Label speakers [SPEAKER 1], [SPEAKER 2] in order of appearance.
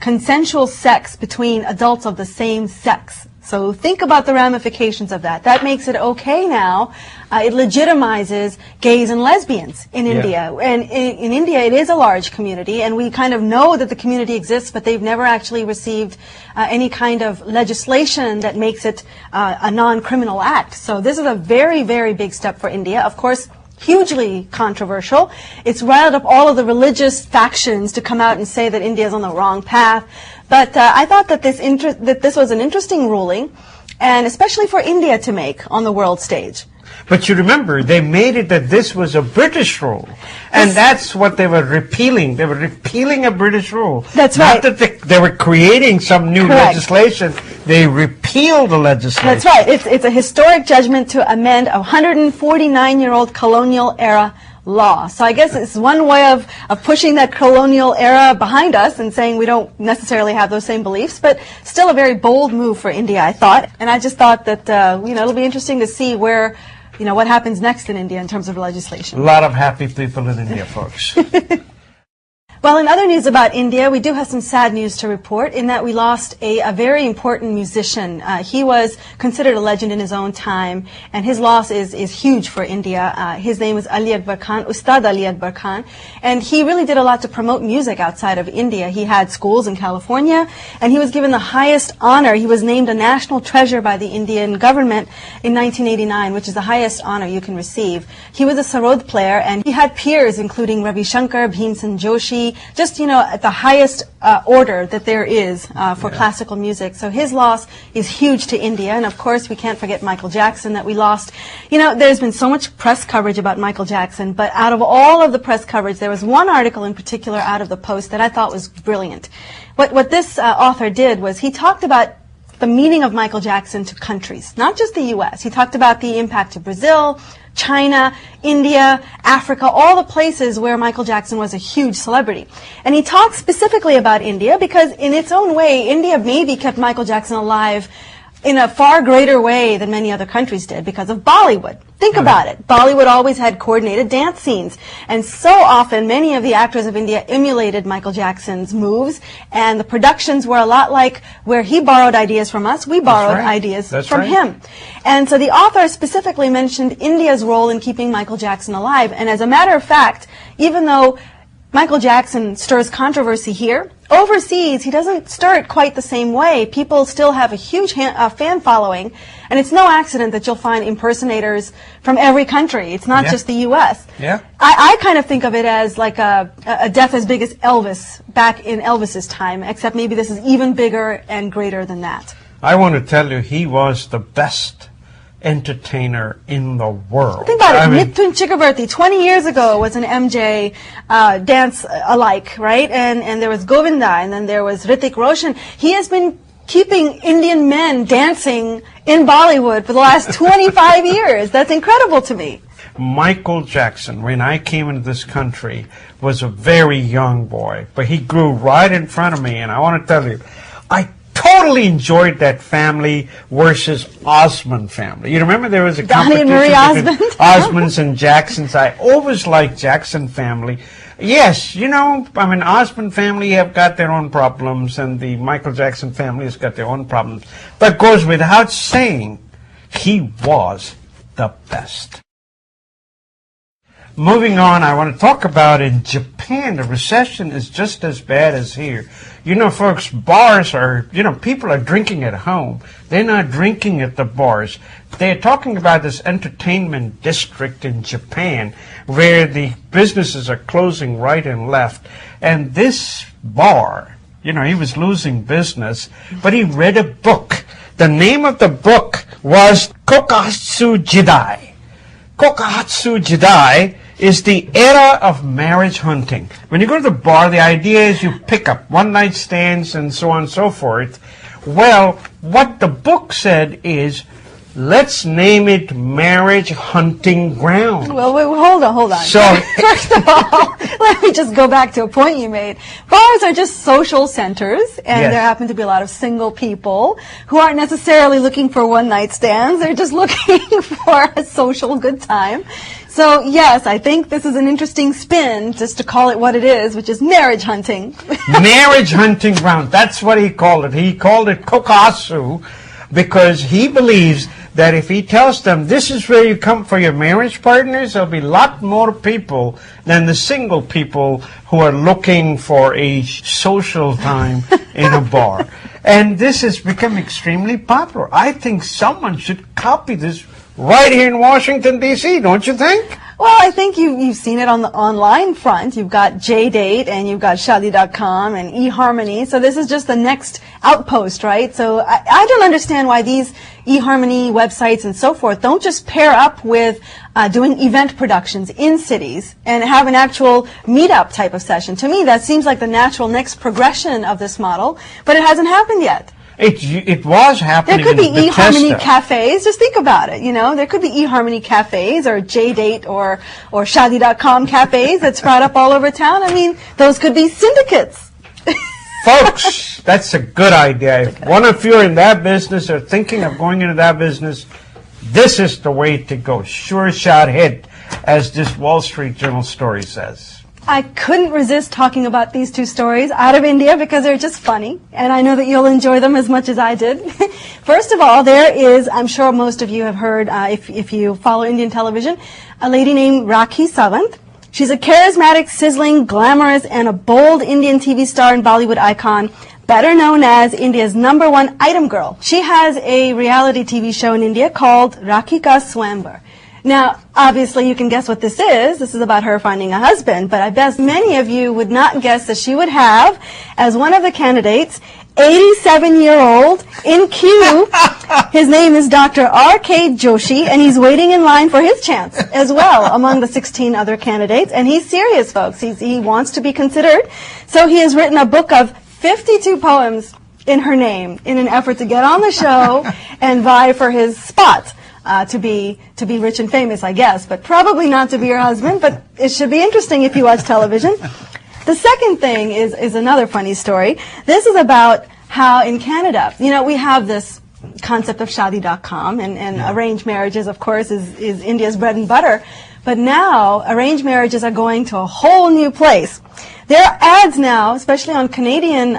[SPEAKER 1] consensual sex between adults of the same sex. So think about the ramifications of that. That makes it okay now. It legitimizes gays and lesbians in India. And in India, it is a large community, and we kind of know that the community exists, but they've never actually received any kind of legislation that makes it a non-criminal act. So this is a very, very big step for India. Of course, hugely controversial. It's riled up all of the religious factions to come out and say that India is on the wrong path. But I thought that this was an interesting ruling, and especially for India to make on the world stage.
[SPEAKER 2] But you remember, they made it that this was a British rule. And that's what they were repealing. They were repealing a British rule.
[SPEAKER 1] That's right.
[SPEAKER 2] Not that they were creating some new legislation. They repealed the legislation.
[SPEAKER 1] That's right. It's a historic judgment to amend a 149-year-old colonial era law. So I guess it's one way of pushing that colonial era behind us and saying we don't necessarily have those same beliefs, but still a very bold move for India, I thought. And I just thought that, it'll be interesting to see where, what happens next in India in terms of legislation.
[SPEAKER 2] A lot of happy people in India, folks.
[SPEAKER 1] Well, in other news about India, we do have some sad news to report in that we lost a very important musician. He was considered a legend in his own time, and his loss is huge for India. His name was Ali Akbar Khan, Ustad Ali Akbar Khan, and he really did a lot to promote music outside of India. He had schools in California, and he was given the highest honor. He was named a national treasure by the Indian government in 1989, which is the highest honor you can receive. He was a sarod player, and he had peers including Ravi Shankar, Bhimsen Joshi, just, at the highest order that there is for classical music. So his loss is huge to India. And of course, we can't forget Michael Jackson that we lost. There's been so much press coverage about Michael Jackson, but out of all of the press coverage, there was one article in particular out of the Post that I thought was brilliant. What this author did was he talked about the meaning of Michael Jackson to countries, not just the U.S. He talked about the impact to Brazil, China, India, Africa, all the places where Michael Jackson was a huge celebrity. And he talked specifically about India because in its own way, India maybe kept Michael Jackson alive in a far greater way than many other countries did because of Bollywood. Think about it. Bollywood always had coordinated dance scenes. And so often, many of the actors of India emulated Michael Jackson's moves. And the productions were a lot like where he borrowed ideas from us, we borrowed ideas from him. And so the author specifically mentioned India's role in keeping Michael Jackson alive. And as a matter of fact, even though Michael Jackson stirs controversy here, overseas, he doesn't stir it quite the same way. People still have a huge fan following, and it's no accident that you'll find impersonators from every country. It's not just the U.S. I kind of think of it as like a death as big as Elvis back in Elvis's time, except maybe this is even bigger and greater than that.
[SPEAKER 2] I want to tell you, he was the best entertainer in the world.
[SPEAKER 1] Think about it. Mithun Chakrabarti 20 years ago was an MJ dance alike, right? And there was Govinda, and then there was Hrithik Roshan. He has been keeping Indian men dancing in Bollywood for the last 25 years. That's incredible to me.
[SPEAKER 2] Michael Jackson, when I came into this country, was a very young boy, but he grew right in front of me, and I want to tell you, I totally enjoyed that family versus Osmond family. You remember there was a competition between Osmonds and Jacksons. I always liked Jackson family. Yes, Osmond family have got their own problems, and the Michael Jackson family has got their own problems. But it goes without saying, he was the best. Moving on, I want to talk about in Japan, the recession is just as bad as here. Folks, bars are, people are drinking at home. They're not drinking at the bars. They're talking about this entertainment district in Japan where the businesses are closing right and left. And this bar, he was losing business, but he read a book. The name of the book was Kokuhatsu Jidai. Kokuhatsu Jidai is the era of marriage hunting. When you go to the bar, the idea is you pick up one-night stands and so on and so forth. Well, what the book said is, let's name it Marriage Hunting Ground.
[SPEAKER 1] Well, wait, hold on.
[SPEAKER 2] So,
[SPEAKER 1] first of all, let me just go back to a point you made. Bars are just social centers, and there happen to be a lot of single people who aren't necessarily looking for one-night stands. They're just looking for a social good time. So, yes, I think this is an interesting spin, just to call it what it is, which is marriage hunting.
[SPEAKER 2] Marriage hunting ground. That's what he called it. He called it kokasu because he believes that if he tells them this is where you come for your marriage partners, there'll be a lot more people than the single people who are looking for a social time in a bar. And this has become extremely popular. I think someone should copy this right here in Washington, D.C., don't you think?
[SPEAKER 1] Well, I think you've seen it on the online front. You've got JDate and you've got Shadi.com and eHarmony. So this is just the next outpost, right? So I don't understand why these eHarmony websites and so forth don't just pair up with doing event productions in cities and have an actual meetup type of session. To me, that seems like the natural next progression of this model, but it hasn't happened yet.
[SPEAKER 2] It was happening.
[SPEAKER 1] There could be
[SPEAKER 2] in
[SPEAKER 1] eHarmony
[SPEAKER 2] Bethesda.
[SPEAKER 1] cafes. Just think about it. You know, there could be eHarmony cafes or JDate or Shadi.com cafes that sprout up all over town. I mean, those could be syndicates.
[SPEAKER 2] Folks, that's a good idea. If one of you are in that business or thinking of going into that business, this is the way to go. Sure shot hit, as this Wall Street Journal story says.
[SPEAKER 1] I couldn't resist talking about these two stories out of India because they're just funny, and I know that you'll enjoy them as much as I did. First of all, there is, I'm sure most of you have heard, if you follow Indian television, a lady named Rakhi Sawant. She's a charismatic, sizzling, glamorous, and a bold Indian TV star and Bollywood icon, better known as India's #1 item girl. She has a reality TV show in India called Rakhi Ka Swayamvar. Now, obviously, you can guess what this is. This is about her finding a husband, but I bet many of you would not guess that she would have, as one of the candidates, 87-year-old in queue. His name is Dr. R.K. Joshi, and he's waiting in line for his chance as well among the 16 other candidates. And he's serious, folks. He wants to be considered. So he has written a book of 52 poems in her name in an effort to get on the show and vie for his spot. To be rich and famous, I guess, but probably not to be your husband, but it should be interesting if you watch television. The second thing is another funny story. This is about how in Canada, you know, we have this concept of Shadi.com, and arranged marriages, of course, is India's bread and butter, but now arranged marriages are going to a whole new place. There are ads now, especially on Canadian